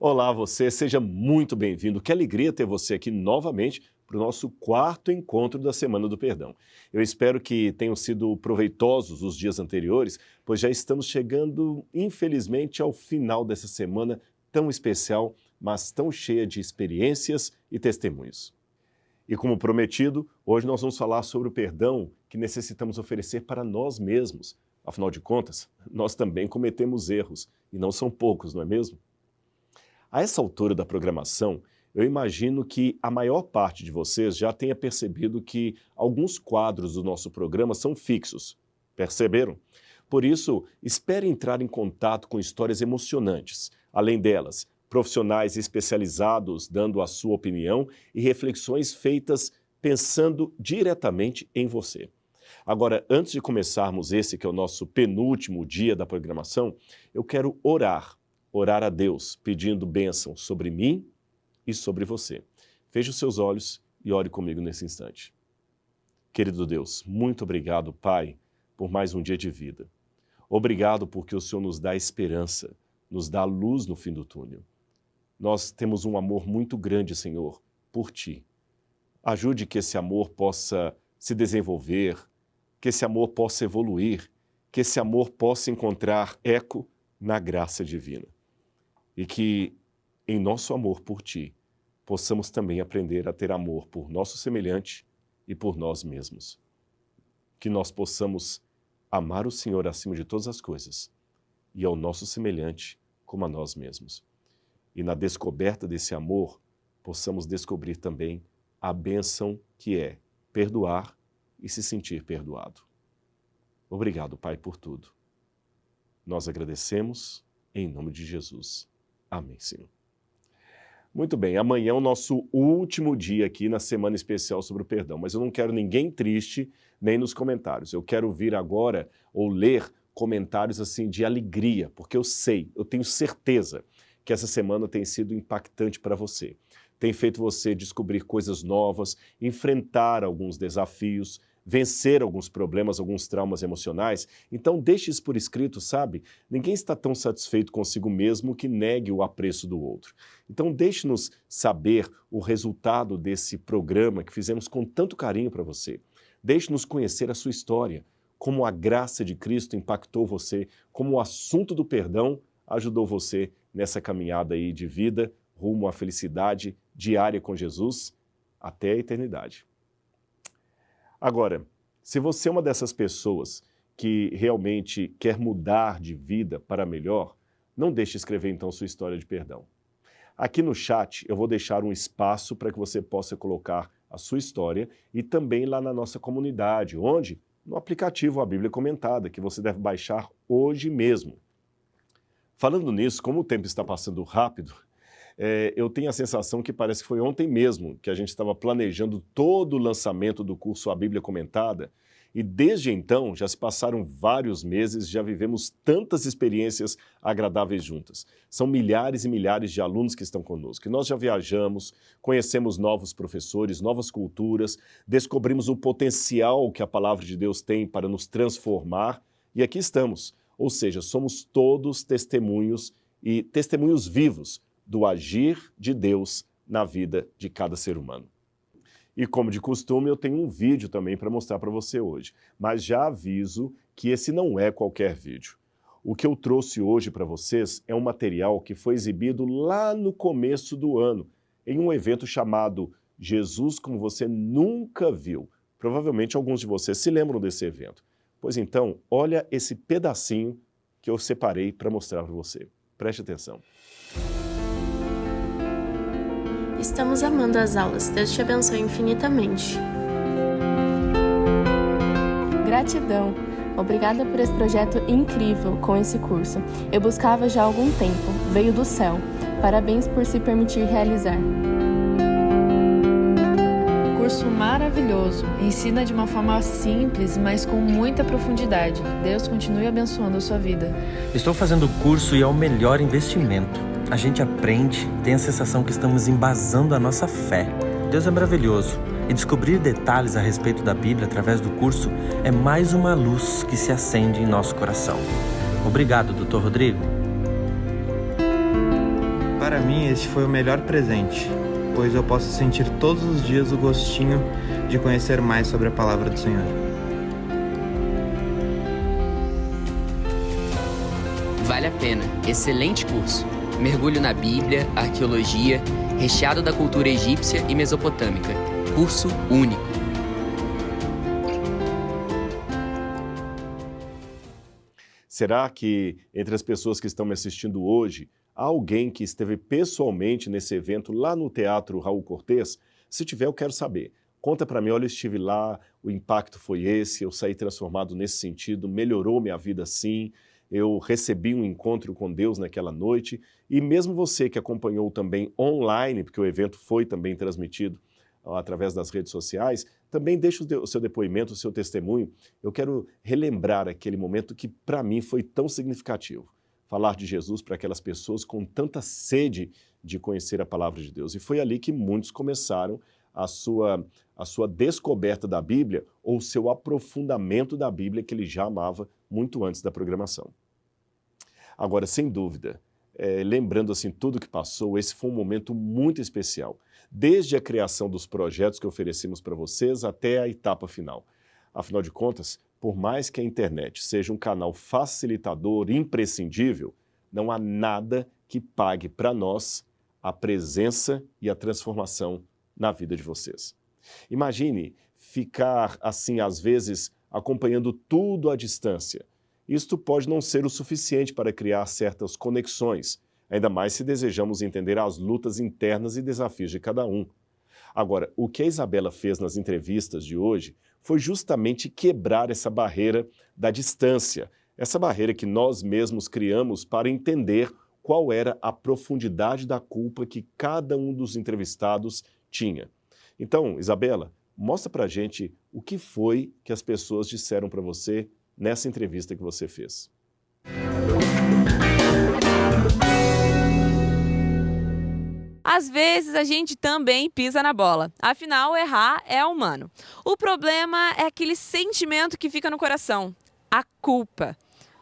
Olá, você, seja muito bem-vindo. Que alegria ter você aqui novamente para o nosso quarto encontro da Semana do Perdão. Eu espero que tenham sido proveitosos os dias anteriores, pois já estamos chegando, infelizmente, ao final dessa semana tão especial, mas tão cheia de experiências e testemunhos. E como prometido, hoje nós vamos falar sobre o perdão que necessitamos oferecer para nós mesmos. Afinal de contas, nós também cometemos erros, e não são poucos, não é mesmo? A essa altura da programação, eu imagino que a maior parte de vocês já tenha percebido que alguns quadros do nosso programa são fixos. Perceberam? Por isso, espere entrar em contato com histórias emocionantes. Além delas, profissionais especializados dando a sua opinião e reflexões feitas pensando diretamente em você. Agora, antes de começarmos esse que é o nosso penúltimo dia da programação, eu quero orar a Deus, pedindo bênção sobre mim e sobre você. Feche os seus olhos e ore comigo nesse instante. Querido Deus, muito obrigado, Pai, por mais um dia de vida. Obrigado porque o Senhor nos dá esperança, nos dá luz no fim do túnel. Nós temos um amor muito grande, Senhor, por Ti. Ajude que esse amor possa se desenvolver, que esse amor possa evoluir, que esse amor possa encontrar eco na graça divina. E que, em nosso amor por Ti, possamos também aprender a ter amor por nosso semelhante e por nós mesmos. Que nós possamos amar o Senhor acima de todas as coisas e ao nosso semelhante como a nós mesmos. E na descoberta desse amor, possamos descobrir também a bênção que é perdoar e se sentir perdoado. Obrigado, Pai, por tudo. Nós agradecemos em nome de Jesus. Amém, Senhor. Muito bem, amanhã é o nosso último dia aqui na Semana Especial sobre o Perdão, mas eu não quero ninguém triste nem nos comentários. Eu quero ouvir agora ou ler comentários assim de alegria, porque eu tenho certeza que essa semana tem sido impactante para você. Tem feito você descobrir coisas novas, enfrentar alguns desafios, vencer alguns problemas, alguns traumas emocionais. Então deixe isso por escrito, sabe? Ninguém está tão satisfeito consigo mesmo que negue o apreço do outro. Então deixe-nos saber o resultado desse programa que fizemos com tanto carinho para você. Deixe-nos conhecer a sua história, como a graça de Cristo impactou você, como o assunto do perdão ajudou você nessa caminhada aí de vida rumo à felicidade diária com Jesus até a eternidade. Agora, se você é uma dessas pessoas que realmente quer mudar de vida para melhor, não deixe de escrever então sua história de perdão. Aqui no chat eu vou deixar um espaço para que você possa colocar a sua história e também lá na nossa comunidade, onde? No aplicativo A Bíblia Comentada, que você deve baixar hoje mesmo. Falando nisso, como o tempo está passando rápido, eu tenho a sensação que parece que foi ontem mesmo que a gente estava planejando todo o lançamento do curso A Bíblia Comentada e desde então já se passaram vários meses, já vivemos tantas experiências agradáveis juntas. São milhares e milhares de alunos que estão conosco. E nós já viajamos, conhecemos novos professores, novas culturas, descobrimos o potencial que a Palavra de Deus tem para nos transformar e aqui estamos. Ou seja, somos todos testemunhos e testemunhos vivos do agir de Deus na vida de cada ser humano. E como de costume, eu tenho um vídeo também para mostrar para você hoje, mas já aviso que esse não é qualquer vídeo. O que eu trouxe hoje para vocês é um material que foi exibido lá no começo do ano, em um evento chamado Jesus Como Você Nunca Viu. Provavelmente alguns de vocês se lembram desse evento. Pois então, olha esse pedacinho que eu separei para mostrar para você. Preste atenção. Estamos amando as aulas. Deus te abençoe infinitamente. Gratidão. Obrigada por esse projeto incrível com esse curso. Eu buscava já há algum tempo. Veio do céu. Parabéns por se permitir realizar. Curso maravilhoso. Ensina de uma forma simples, mas com muita profundidade. Deus continue abençoando a sua vida. Estou fazendo o curso e é o melhor investimento. A gente aprende, tem a sensação que estamos embasando a nossa fé. Deus é maravilhoso e descobrir detalhes a respeito da Bíblia através do curso é mais uma luz que se acende em nosso coração. Obrigado, Dr. Rodrigo. Para mim, este foi o melhor presente, pois eu posso sentir todos os dias o gostinho de conhecer mais sobre a palavra do Senhor. Vale a pena. Excelente curso. Mergulho na Bíblia, arqueologia, recheado da cultura egípcia e mesopotâmica. Curso único. Será que entre as pessoas que estão me assistindo hoje, há alguém que esteve pessoalmente nesse evento lá no Teatro Raul Cortez? Se tiver, eu quero saber. Conta para mim, olha, eu estive lá, o impacto foi esse, eu saí transformado nesse sentido, melhorou minha vida sim, eu recebi um encontro com Deus naquela noite, e mesmo você que acompanhou também online, porque o evento foi também transmitido através das redes sociais, também deixe o seu depoimento, o seu testemunho. Eu quero relembrar aquele momento que para mim foi tão significativo. Falar de Jesus para aquelas pessoas com tanta sede de conhecer a palavra de Deus. E foi ali que muitos começaram a sua descoberta da Bíblia ou o seu aprofundamento da Bíblia que ele já amava muito antes da programação. Agora, sem dúvida, lembrando assim tudo que passou, esse foi um momento muito especial, desde a criação dos projetos que oferecemos para vocês até a etapa final. Afinal de contas, por mais que a internet seja um canal facilitador imprescindível, não há nada que pague para nós a presença e a transformação na vida de vocês. Imagine ficar assim, às vezes, acompanhando tudo à distância. Isto pode não ser o suficiente para criar certas conexões, ainda mais se desejamos entender as lutas internas e desafios de cada um. Agora, o que a Isabela fez nas entrevistas de hoje foi justamente quebrar essa barreira da distância, essa barreira que nós mesmos criamos para entender qual era a profundidade da culpa que cada um dos entrevistados tinha. Então, Isabela, mostra pra gente o que foi que as pessoas disseram para você nessa entrevista que você fez. Às vezes a gente também pisa na bola, afinal errar é humano. O problema é aquele sentimento que fica no coração, a culpa.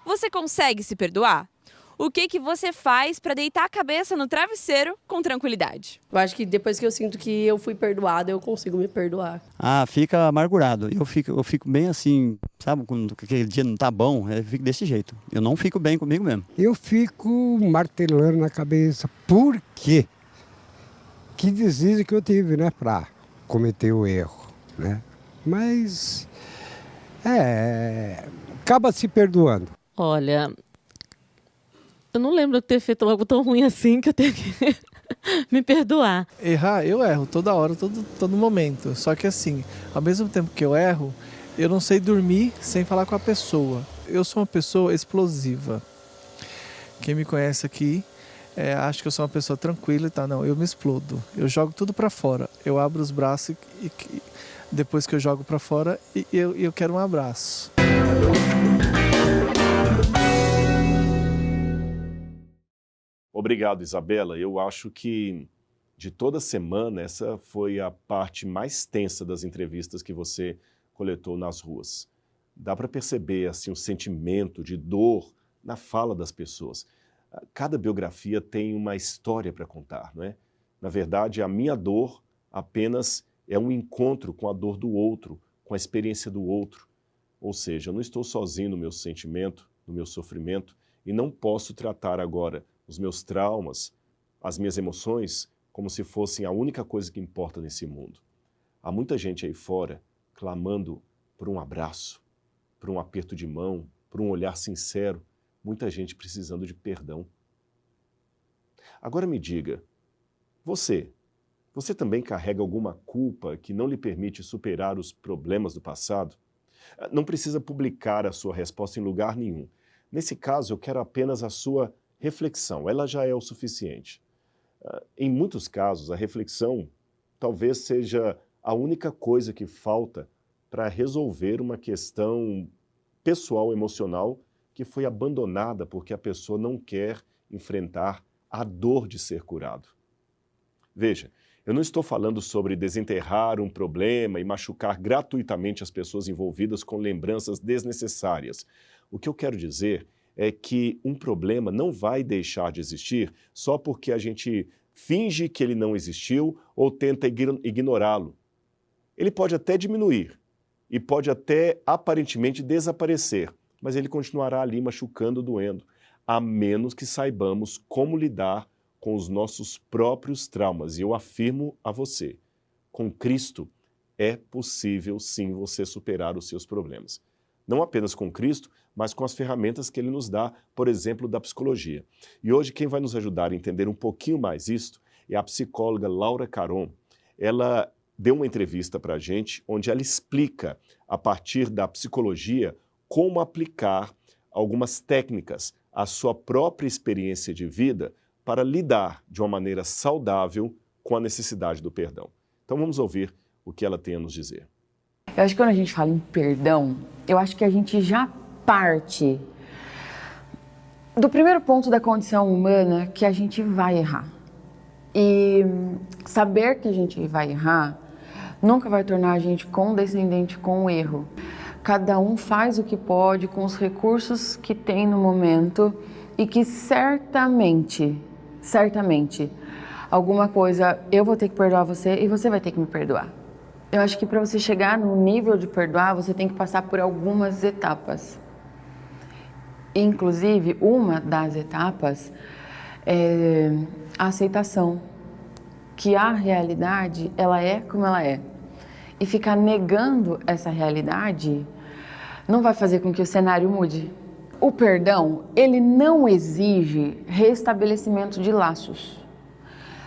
Você consegue se perdoar? O que você faz para deitar a cabeça no travesseiro com tranquilidade? Eu acho que depois que eu sinto que eu fui perdoada, eu consigo me perdoar. Fica amargurado. Eu fico bem assim, sabe, quando aquele dia não tá bom, eu fico desse jeito. Eu não fico bem comigo mesmo. Eu fico martelando na cabeça. Por quê? Que deslize que eu tive, né, para cometer o erro, né? Mas, acaba se perdoando. Olha, eu não lembro de ter feito algo tão ruim assim que eu tenho que me perdoar. Errar, eu erro toda hora, todo momento. Só que assim, ao mesmo tempo que eu erro, eu não sei dormir sem falar com a pessoa. Eu sou uma pessoa explosiva. Quem me conhece aqui, acho que eu sou uma pessoa tranquila e tal. Não, eu me explodo. Eu jogo tudo pra fora. Eu abro os braços e depois que eu jogo pra fora, eu quero um abraço. Obrigado, Isabela. Eu acho que de toda semana essa foi a parte mais tensa das entrevistas que você coletou nas ruas. Dá para perceber assim, um sentimento de dor na fala das pessoas. Cada biografia tem uma história para contar, não é? Na verdade, a minha dor apenas é um encontro com a dor do outro, com a experiência do outro. Ou seja, eu não estou sozinho no meu sentimento, no meu sofrimento, e não posso tratar agora os meus traumas, as minhas emoções, como se fossem a única coisa que importa nesse mundo. Há muita gente aí fora clamando por um abraço, por um aperto de mão, por um olhar sincero, muita gente precisando de perdão. Agora me diga, você também carrega alguma culpa que não lhe permite superar os problemas do passado? Não precisa publicar a sua resposta em lugar nenhum. Nesse caso, eu quero apenas a sua reflexão, ela já é o suficiente. Em muitos casos, a reflexão talvez seja a única coisa que falta para resolver uma questão pessoal, emocional, que foi abandonada porque a pessoa não quer enfrentar a dor de ser curado. Veja, eu não estou falando sobre desenterrar um problema e machucar gratuitamente as pessoas envolvidas com lembranças desnecessárias. O que eu quero dizer é que um problema não vai deixar de existir só porque a gente finge que ele não existiu ou tenta ignorá-lo. Ele pode até diminuir e pode até aparentemente desaparecer, mas ele continuará ali machucando, doendo, a menos que saibamos como lidar com os nossos próprios traumas. E eu afirmo a você, com Cristo é possível sim você superar os seus problemas. Não apenas com Cristo, mas com as ferramentas que Ele nos dá, por exemplo, da psicologia. E hoje quem vai nos ajudar a entender um pouquinho mais isto é a psicóloga Laura Caron. Ela deu uma entrevista para a gente, onde ela explica, a partir da psicologia, como aplicar algumas técnicas à sua própria experiência de vida para lidar de uma maneira saudável com a necessidade do perdão. Então vamos ouvir o que ela tem a nos dizer. Eu acho que quando a gente fala em perdão, eu acho que a gente já parte do primeiro ponto da condição humana, que a gente vai errar. E saber que a gente vai errar nunca vai tornar a gente condescendente com o erro. Cada um faz o que pode com os recursos que tem no momento e que certamente, alguma coisa eu vou ter que perdoar você e você vai ter que me perdoar. Eu acho que para você chegar no nível de perdoar, você tem que passar por algumas etapas. Inclusive, uma das etapas é a aceitação, que a realidade, ela é como ela é. E ficar negando essa realidade não vai fazer com que o cenário mude. O perdão, ele não exige restabelecimento de laços,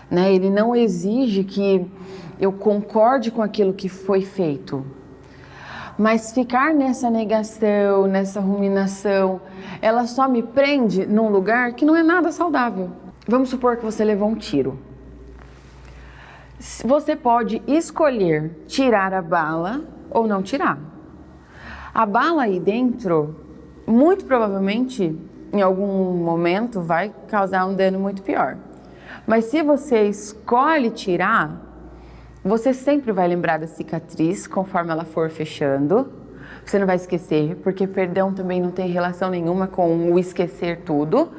né? Ele não exige que eu concorde com aquilo que foi feito. Mas ficar nessa negação, nessa ruminação, ela só me prende num lugar que não é nada saudável. Vamos supor que você levou um tiro. Você pode escolher tirar a bala ou não tirar. A bala aí dentro, muito provavelmente, em algum momento, vai causar um dano muito pior. Mas se você escolhe tirar, você sempre vai lembrar da cicatriz conforme ela for fechando. Você não vai esquecer, porque perdão também não tem relação nenhuma com o esquecer tudo.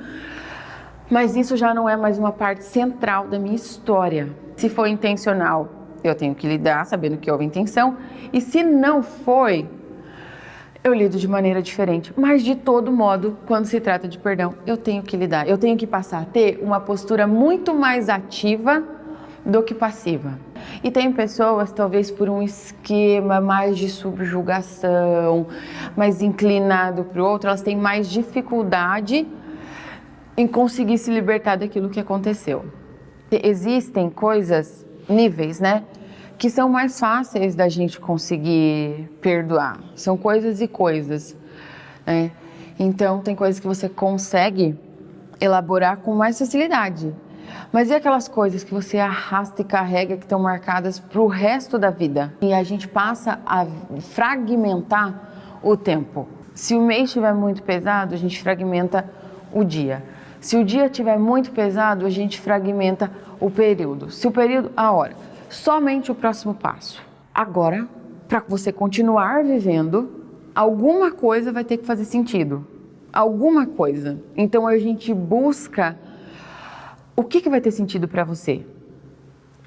Mas isso já não é mais uma parte central da minha história. Se foi intencional, eu tenho que lidar sabendo que houve intenção. E se não foi, eu lido de maneira diferente. Mas de todo modo, quando se trata de perdão, eu tenho que lidar. Eu tenho que passar a ter uma postura muito mais ativa do que passiva. E tem pessoas, talvez por um esquema mais de subjugação, mais inclinado para o outro, elas têm mais dificuldade em conseguir se libertar daquilo que aconteceu. Existem coisas, níveis, né, que são mais fáceis da gente conseguir perdoar. São coisas e coisas, né? Então, tem coisas que você consegue elaborar com mais facilidade. Mas e aquelas coisas que você arrasta e carrega que estão marcadas para o resto da vida? E a gente passa a fragmentar o tempo. Se o mês estiver muito pesado, a gente fragmenta o dia. Se o dia estiver muito pesado, a gente fragmenta o período. Se o período, a hora. Somente o próximo passo. Agora, para você continuar vivendo, alguma coisa vai ter que fazer sentido. Alguma coisa. Então a gente busca o que vai ter sentido para você.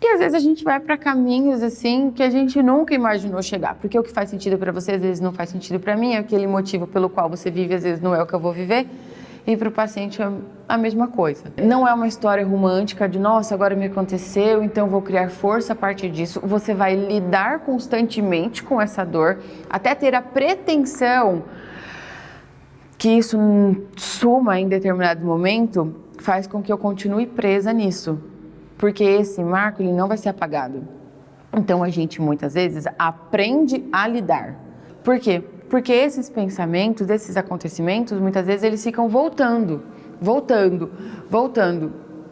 E às vezes a gente vai para caminhos assim que a gente nunca imaginou chegar. Porque o que faz sentido para você às vezes não faz sentido para mim. Aquele motivo pelo qual você vive às vezes não é o que eu vou viver. E para o paciente é a mesma coisa. Não é uma história romântica de, nossa, agora me aconteceu, então vou criar força a partir disso. Você vai lidar constantemente com essa dor, até ter a pretensão que isso suma em determinado momento, faz com que eu continue presa nisso. Porque esse marco, ele não vai ser apagado. Então a gente muitas vezes aprende a lidar. Por quê? Porque esses pensamentos, esses acontecimentos, muitas vezes eles ficam voltando.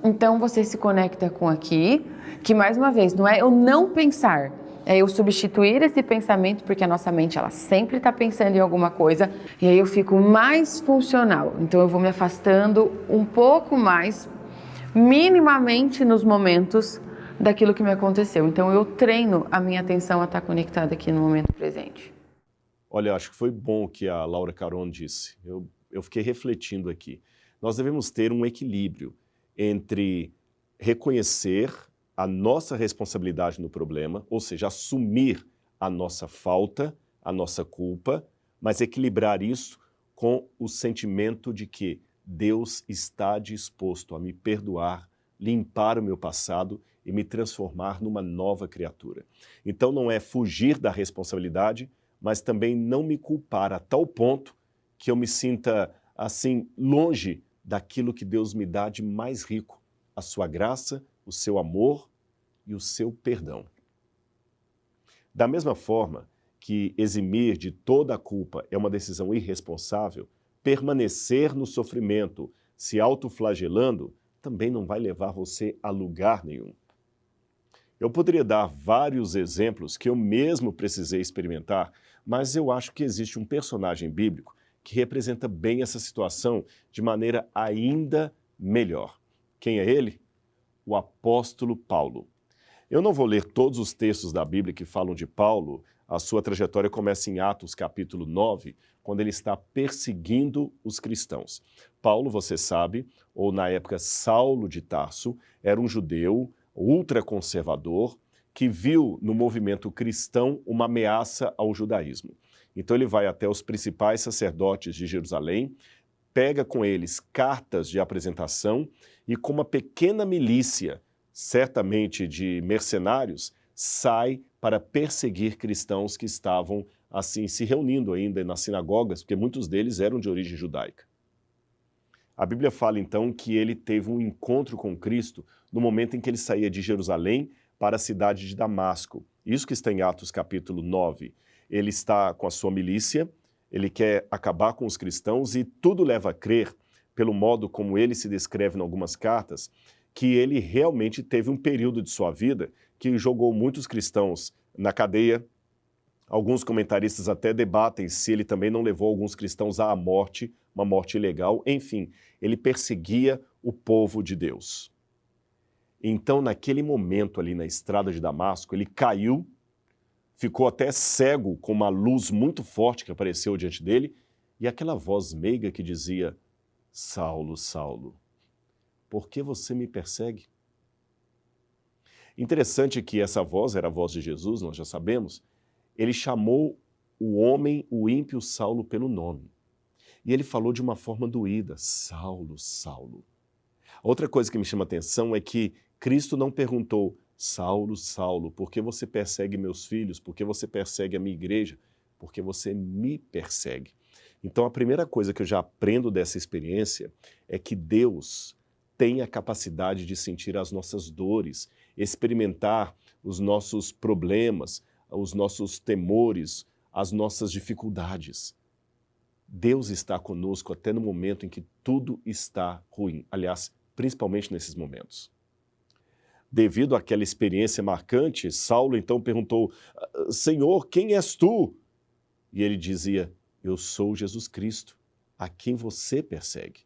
Então você se conecta com aqui, que mais uma vez, não é eu não pensar, é eu substituir esse pensamento, porque a nossa mente ela sempre está pensando em alguma coisa, e aí eu fico mais funcional. Então eu vou me afastando um pouco mais, minimamente nos momentos daquilo que me aconteceu. Então eu treino a minha atenção a estar conectada aqui no momento presente. Olha, acho que foi bom o que a Laura Caron disse. Eu eu fiquei refletindo aqui. Nós devemos ter um equilíbrio entre reconhecer a nossa responsabilidade no problema, ou seja, assumir a nossa falta, a nossa culpa, mas equilibrar isso com o sentimento de que Deus está disposto a me perdoar, limpar o meu passado e me transformar numa nova criatura. Então não é fugir da responsabilidade, mas também não me culpar a tal ponto que eu me sinta assim longe daquilo que Deus me dá de mais rico, a sua graça, o seu amor e o seu perdão. Da mesma forma que eximir de toda a culpa é uma decisão irresponsável, permanecer no sofrimento, se autoflagelando, também não vai levar você a lugar nenhum. Eu poderia dar vários exemplos que eu mesmo precisei experimentar, mas eu acho que existe um personagem bíblico que representa bem essa situação de maneira ainda melhor. Quem é ele? O apóstolo Paulo. Eu não vou ler todos os textos da Bíblia que falam de Paulo. A sua trajetória começa em Atos capítulo 9, quando ele está perseguindo os cristãos. Paulo, você sabe, ou na época Saulo de Tarso, era um judeu ultraconservador que viu no movimento cristão uma ameaça ao judaísmo. Então ele vai até os principais sacerdotes de Jerusalém, pega com eles cartas de apresentação e com uma pequena milícia, certamente de mercenários, sai para perseguir cristãos que estavam assim se reunindo ainda nas sinagogas, porque muitos deles eram de origem judaica. A Bíblia fala então que ele teve um encontro com Cristo no momento em que ele saía de Jerusalém para a cidade de Damasco. Isso que está em Atos capítulo 9. Ele está com a sua milícia, ele quer acabar com os cristãos e tudo leva a crer, pelo modo como ele se descreve em algumas cartas, que ele realmente teve um período de sua vida que jogou muitos cristãos na cadeia. Alguns comentaristas até debatem se ele também não levou alguns cristãos à morte, uma morte ilegal. Enfim, ele perseguia o povo de Deus. Então, naquele momento ali na estrada de Damasco, ele caiu, ficou até cego com uma luz muito forte que apareceu diante dele e aquela voz meiga que dizia: Saulo, Saulo, por que você me persegue? Interessante que essa voz era a voz de Jesus, nós já sabemos. Ele chamou o homem, o ímpio Saulo, pelo nome. E ele falou de uma forma doída: Saulo, Saulo. Outra coisa que me chama a atenção é que Cristo não perguntou: Saulo, Saulo, por que você persegue meus filhos? Por que você persegue a minha igreja? Porque você me persegue. Então a primeira coisa que eu já aprendo dessa experiência é que Deus tem a capacidade de sentir as nossas dores, experimentar os nossos problemas, os nossos temores, as nossas dificuldades. Deus está conosco até no momento em que tudo está ruim. Aliás, principalmente nesses momentos. Devido àquela experiência marcante, Saulo então perguntou: Senhor, quem és tu? E ele dizia: eu sou Jesus Cristo, a quem você persegue.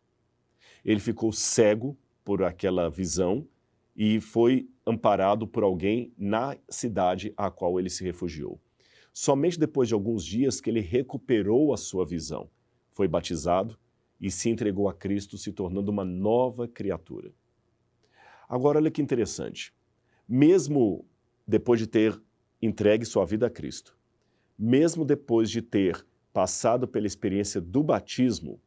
Ele ficou cego por aquela visão e foi amparado por alguém na cidade a qual ele se refugiou. Somente depois de alguns dias que ele recuperou a sua visão, foi batizado e se entregou a Cristo, se tornando uma nova criatura. Agora, olha que interessante. Mesmo depois de ter entregue sua vida a Cristo, mesmo depois de ter passado pela experiência do batismo,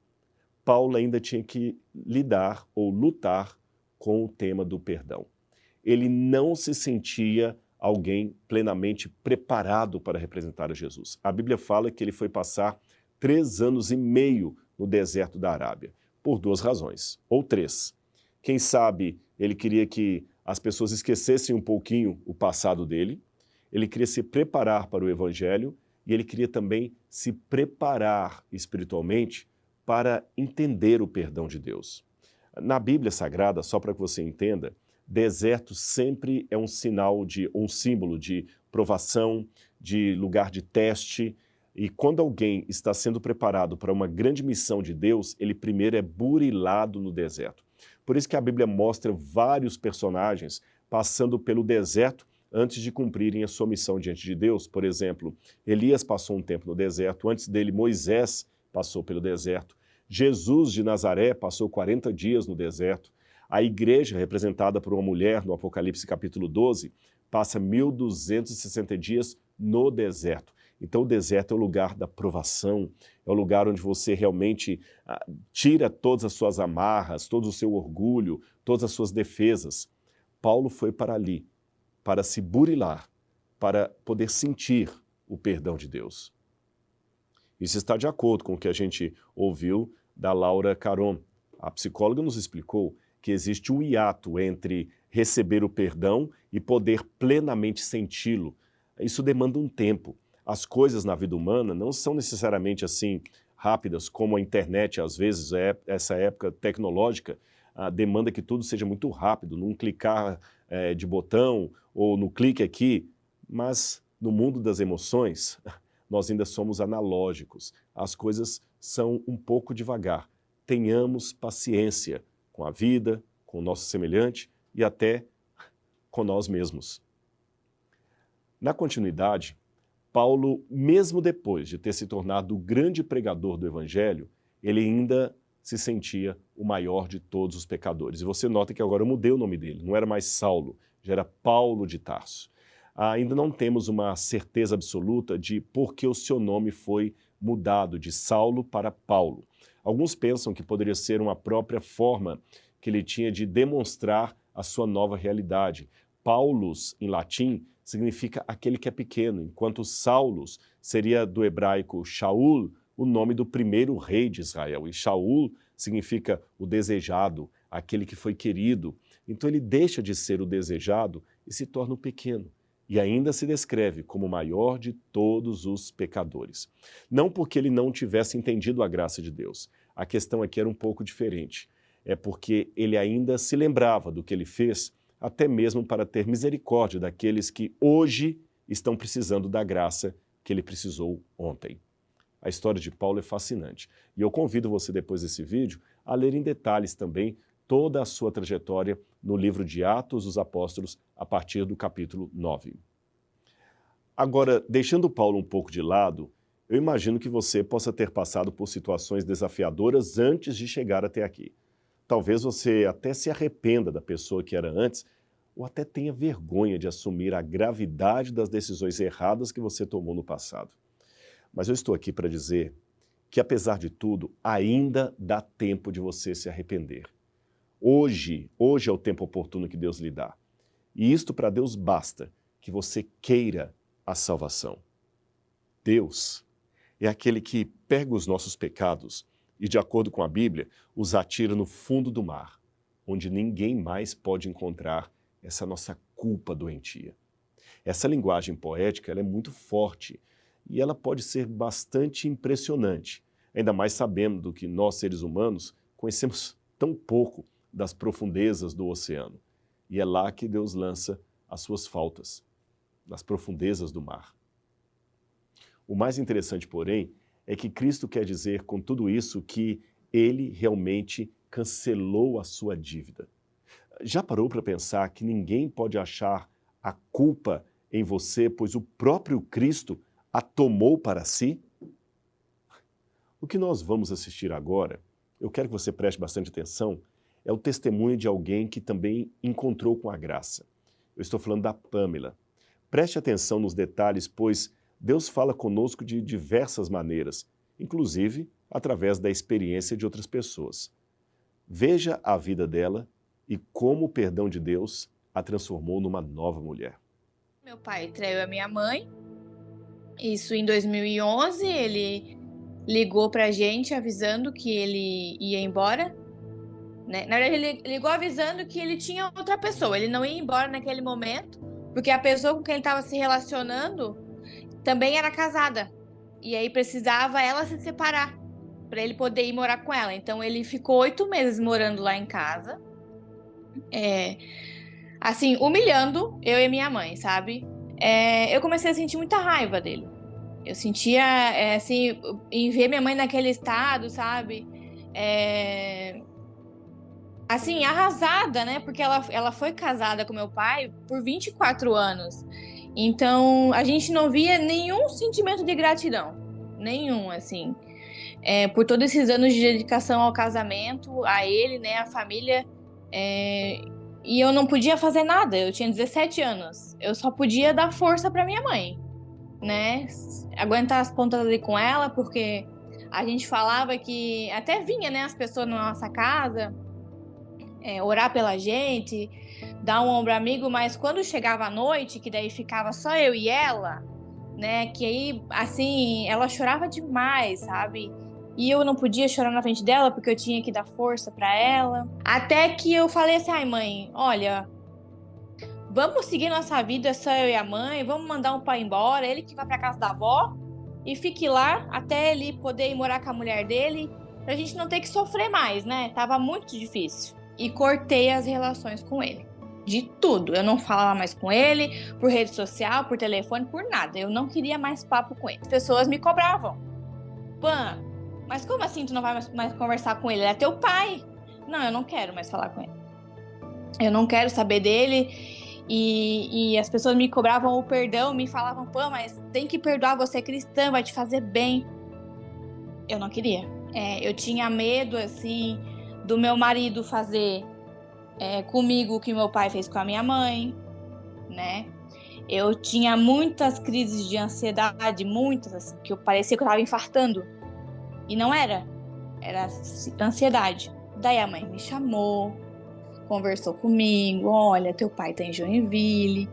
Paulo ainda tinha que lidar ou lutar com o tema do perdão. Ele não se sentia alguém plenamente preparado para representar a Jesus. A Bíblia fala que ele foi passar 3 anos e meio no deserto da Arábia, por 2 razões, ou 3. Quem sabe ele queria que as pessoas esquecessem um pouquinho o passado dele, ele queria se preparar para o Evangelho e ele queria também se preparar espiritualmente para entender o perdão de Deus. Na Bíblia Sagrada, só para que você entenda, deserto sempre é um sinal um símbolo de provação, de lugar de teste. E quando alguém está sendo preparado para uma grande missão de Deus, ele primeiro é burilado no deserto. Por isso que a Bíblia mostra vários personagens passando pelo deserto antes de cumprirem a sua missão diante de Deus. Por exemplo, Elias passou um tempo no deserto, antes dele Moisés passou pelo deserto, Jesus de Nazaré passou 40 dias no deserto. A igreja, representada por uma mulher no Apocalipse capítulo 12, passa 1.260 dias no deserto. Então o deserto é o lugar da provação, é o lugar onde você realmente tira todas as suas amarras, todo o seu orgulho, todas as suas defesas. Paulo foi para ali, para se burilar, para poder sentir o perdão de Deus. Isso está de acordo com o que a gente ouviu da Laura Caron. A psicóloga nos explicou que existe um hiato entre receber o perdão e poder plenamente senti-lo. Isso demanda um tempo. As coisas na vida humana não são necessariamente assim rápidas, como a internet, às vezes, essa época tecnológica, demanda que tudo seja muito rápido, num clicar de botão ou no clique aqui, mas no mundo das emoções, nós ainda somos analógicos. As coisas são um pouco devagar. Tenhamos paciência com a vida, com o nosso semelhante e até com nós mesmos. Na continuidade, Paulo, mesmo depois de ter se tornado o grande pregador do Evangelho, ele ainda se sentia o maior de todos os pecadores. E você nota que agora eu mudei o nome dele, não era mais Saulo, já era Paulo de Tarso. Ainda não temos uma certeza absoluta de por que o seu nome foi mudado de Saulo para Paulo. Alguns pensam que poderia ser uma própria forma que ele tinha de demonstrar a sua nova realidade. Paulus, em latim, significa aquele que é pequeno, enquanto Saulus seria do hebraico Shaul, o nome do primeiro rei de Israel. E Shaul significa o desejado, aquele que foi querido. Então ele deixa de ser o desejado e se torna o pequeno. E ainda se descreve como o maior de todos os pecadores. Não porque ele não tivesse entendido a graça de Deus. A questão aqui era um pouco diferente. É porque ele ainda se lembrava do que ele fez, até mesmo para ter misericórdia daqueles que hoje estão precisando da graça que ele precisou ontem. A história de Paulo é fascinante. E eu convido você, depois desse vídeo, a ler em detalhes também toda a sua trajetória no livro de Atos dos Apóstolos, a partir do capítulo 9. Agora, deixando Paulo um pouco de lado, eu imagino que você possa ter passado por situações desafiadoras antes de chegar até aqui. Talvez você até se arrependa da pessoa que era antes, ou até tenha vergonha de assumir a gravidade das decisões erradas que você tomou no passado. Mas eu estou aqui para dizer que, apesar de tudo, ainda dá tempo de você se arrepender. Hoje é o tempo oportuno que Deus lhe dá. E isto para Deus basta, que você queira a salvação. Deus é aquele que pega os nossos pecados e, de acordo com a Bíblia, os atira no fundo do mar, onde ninguém mais pode encontrar essa nossa culpa doentia. Essa linguagem poética ela é muito forte e ela pode ser bastante impressionante, ainda mais sabendo que nós, seres humanos, conhecemos tão pouco das profundezas do oceano. E é lá que Deus lança as suas faltas, nas profundezas do mar. O mais interessante, porém, é que Cristo quer dizer com tudo isso que ele realmente cancelou a sua dívida. Já parou para pensar que ninguém pode achar a culpa em você, pois o próprio Cristo a tomou para si? O que nós vamos assistir agora, eu quero que você preste bastante atenção, é o testemunho de alguém que também encontrou com a graça. Eu estou falando da Pamela. Preste atenção nos detalhes, pois Deus fala conosco de diversas maneiras, inclusive através da experiência de outras pessoas. Veja a vida dela e como o perdão de Deus a transformou numa nova mulher. Meu pai traiu a minha mãe. Isso em 2011, ele ligou pra gente avisando que ele ia embora. Né? Na verdade, ele ligou avisando que ele tinha outra pessoa. Ele não ia embora naquele momento, porque a pessoa com quem ele estava se relacionando também era casada. E aí precisava ela se separar para ele poder ir morar com ela. Então ele ficou 8 meses morando lá em casa. Assim, humilhando eu e minha mãe, sabe? Eu comecei a sentir muita raiva dele. Eu sentia, assim, em ver minha mãe naquele estado, sabe? Assim, arrasada, né? Porque ela foi casada com meu pai por 24 anos. Então, a gente não via nenhum sentimento de gratidão. Nenhum, assim. por todos esses anos de dedicação ao casamento, a ele, né, a família, e eu não podia fazer nada. Eu tinha 17 anos, eu só podia dar força para minha mãe, né, aguentar as pontas ali com ela, porque a gente falava que até vinha, né, as pessoas na nossa casa orar pela gente, dar um ombro amigo, mas quando chegava a noite, que daí ficava só eu e ela, né, que aí, assim, ela chorava demais, sabe? E eu não podia chorar na frente dela, porque eu tinha que dar força pra ela. Até que eu falei assim, ai mãe, olha, vamos seguir nossa vida, só eu e a mãe, vamos mandar um pai embora, ele que vai pra casa da avó, e fique lá até ele poder ir morar com a mulher dele, pra gente não ter que sofrer mais, né? Tava muito difícil. E cortei as relações com ele. De tudo. Eu não falava mais com ele, por rede social, por telefone, por nada. Eu não queria mais papo com ele. As pessoas me cobravam. Pan, mas como assim tu não vai mais conversar com ele? Ele é teu pai. Não, eu não quero mais falar com ele. Eu não quero saber dele. E as pessoas me cobravam o perdão, me falavam, Pan, mas tem que perdoar, você é cristã, vai te fazer bem. Eu não queria. Eu tinha medo, assim, do meu marido fazer comigo o que meu pai fez com a minha mãe, né? Eu tinha muitas crises de ansiedade, muitas, assim, que parecia que eu tava infartando. E não era. Era ansiedade. Daí a mãe me chamou, conversou comigo, olha, teu pai tá em Joinville.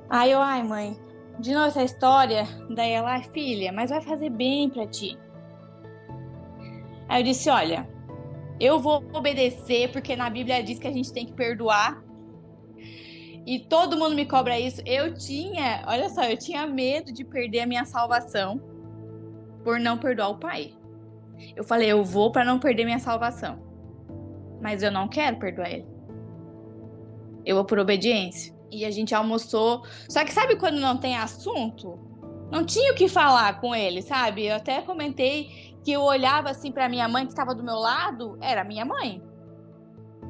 Aí eu, ai mãe, de novo essa história? Daí ela, filha, mas vai fazer bem pra ti. Aí eu disse, olha, eu vou obedecer, porque na Bíblia diz que a gente tem que perdoar. E todo mundo me cobra isso. Olha só, eu tinha medo de perder a minha salvação por não perdoar o pai. Eu falei, eu vou para não perder minha salvação. Mas eu não quero perdoar ele. Eu vou por obediência. E a gente almoçou. Só que sabe quando não tem assunto? Não tinha o que falar com ele, sabe? Eu até comentei que eu olhava assim pra minha mãe que estava do meu lado, era minha mãe.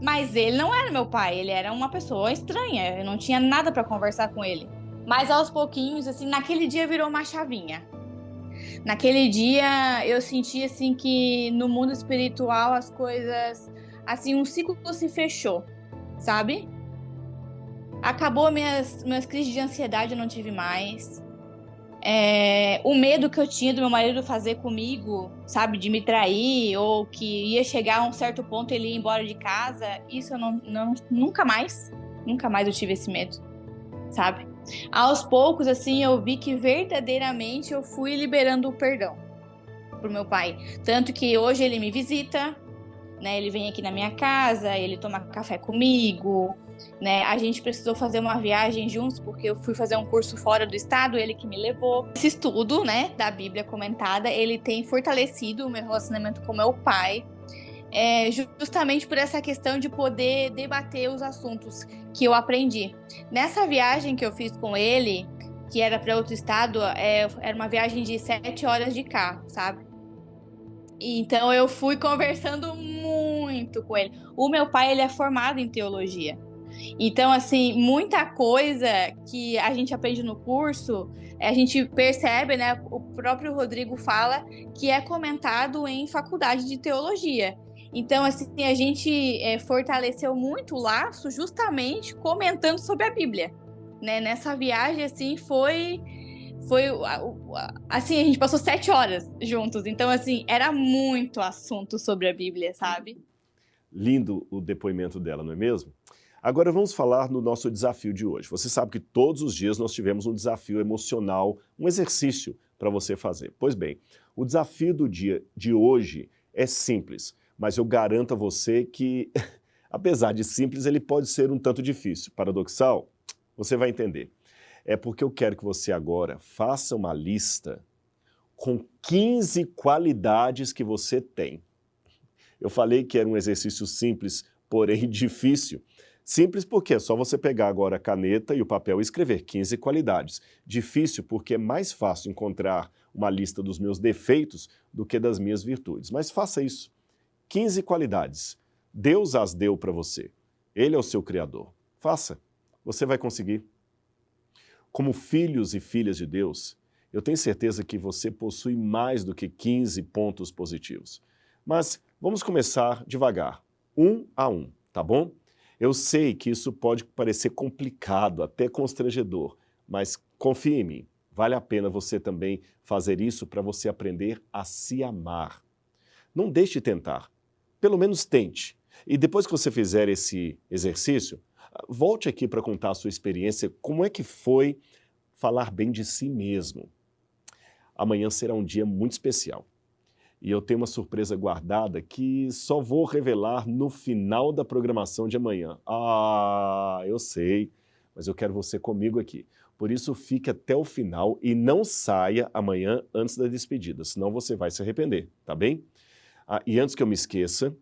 Mas ele não era meu pai, ele era uma pessoa estranha, eu não tinha nada pra conversar com ele. Mas aos pouquinhos, assim, naquele dia virou uma chavinha. Naquele dia eu senti assim que no mundo espiritual as coisas, assim, um ciclo se fechou, sabe? Acabou minhas crises de ansiedade, eu não tive mais. O medo que eu tinha do meu marido fazer comigo, sabe, de me trair, ou que ia chegar a um certo ponto ele ia embora de casa, isso eu nunca mais eu tive esse medo, sabe? Aos poucos, assim, eu vi que verdadeiramente eu fui liberando o perdão pro meu pai. Tanto que hoje ele me visita, né, ele vem aqui na minha casa, ele toma café comigo, né? A gente precisou fazer uma viagem juntos porque eu fui fazer um curso fora do estado, ele que me levou. Esse estudo, né, da Bíblia comentada, ele tem fortalecido o meu relacionamento com meu pai, justamente por essa questão de poder debater os assuntos que eu aprendi. Nessa viagem que eu fiz com ele, que era para outro estado, era uma viagem de 7 horas de carro, sabe? Então eu fui conversando muito com ele. O meu pai, ele é formado em teologia. Então, assim, muita coisa que a gente aprende no curso, a gente percebe, né? O próprio Rodrigo fala que é comentado em faculdade de teologia. Então, assim, a gente fortaleceu muito o laço justamente comentando sobre a Bíblia, né? Nessa viagem, assim, foi assim, a gente passou 7 horas juntos. Então, assim, era muito assunto sobre a Bíblia, sabe? Lindo o depoimento dela, não é mesmo? Agora vamos falar no nosso desafio de hoje. Você sabe que todos os dias nós tivemos um desafio emocional, um exercício para você fazer. Pois bem, o desafio do dia de hoje é simples, mas eu garanto a você que, apesar de simples, ele pode ser um tanto difícil. Paradoxal? Você vai entender. É porque eu quero que você agora faça uma lista com 15 qualidades que você tem. Eu falei que era um exercício simples, porém difícil. Simples porque é só você pegar agora a caneta e o papel e escrever 15 qualidades. Difícil porque é mais fácil encontrar uma lista dos meus defeitos do que das minhas virtudes. Mas faça isso. 15 qualidades. Deus as deu para você. Ele é o seu Criador. Faça. Você vai conseguir. Como filhos e filhas de Deus, Eu tenho certeza que você possui mais do que 15 pontos positivos. Mas vamos começar devagar, um a um, tá bom? Eu sei que isso pode parecer complicado, até constrangedor, mas confie em mim, vale a pena você também fazer isso para você aprender a se amar. Não deixe de tentar, pelo menos tente. E depois que você fizer esse exercício, volte aqui para contar a sua experiência, como é que foi falar bem de si mesmo. Amanhã será um dia muito especial. E eu tenho uma surpresa guardada que só vou revelar no final da programação de amanhã. Ah, eu sei, mas eu quero você comigo aqui. Por isso, fique até o final e não saia amanhã antes da despedida, senão você vai se arrepender, tá bem? E antes que eu me esqueça,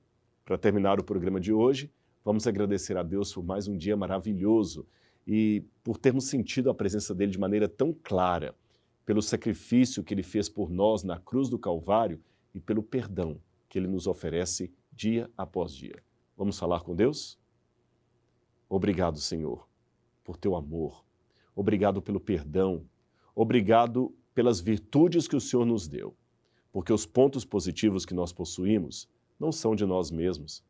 para terminar o programa de hoje, vamos agradecer a Deus por mais um dia maravilhoso e por termos sentido a presença dele de maneira tão clara, pelo sacrifício que ele fez por nós na cruz do Calvário e pelo perdão que ele nos oferece dia após dia. Vamos falar com Deus? Obrigado, Senhor, por teu amor. Obrigado pelo perdão. Obrigado pelas virtudes que o Senhor nos deu. Porque os pontos positivos que nós possuímos não são de nós mesmos,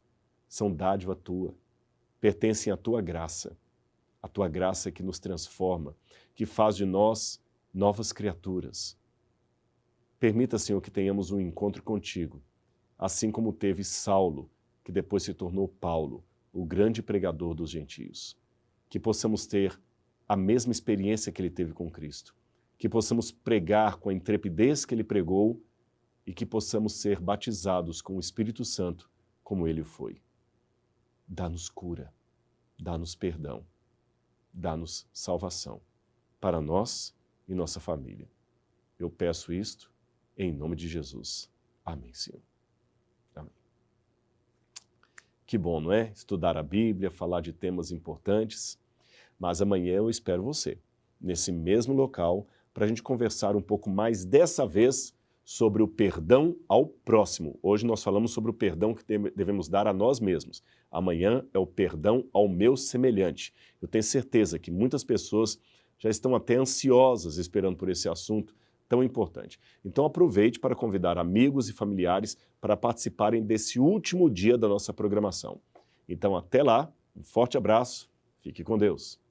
são dádiva tua, pertencem à tua graça. A tua graça que nos transforma, que faz de nós novas criaturas. Permita, Senhor, que tenhamos um encontro contigo, assim como teve Saulo, que depois se tornou Paulo, o grande pregador dos gentios. Que possamos ter a mesma experiência que ele teve com Cristo, que possamos pregar com a intrepidez que ele pregou e que possamos ser batizados com o Espírito Santo, como ele foi. Dá-nos cura, dá-nos perdão, dá-nos salvação, para nós e nossa família. Eu peço isto em nome de Jesus. Amém, Senhor. Amém. Que bom, não é? Estudar a Bíblia, falar de temas importantes. Mas amanhã eu espero você, nesse mesmo local, para a gente conversar um pouco mais, dessa vez, sobre o perdão ao próximo. Hoje nós falamos sobre o perdão que devemos dar a nós mesmos. Amanhã é o perdão ao meu semelhante. Eu tenho certeza que muitas pessoas já estão até ansiosas esperando por esse assunto tão importante. Então aproveite para convidar amigos e familiares para participarem desse último dia da nossa programação. Então até lá, um forte abraço, fique com Deus.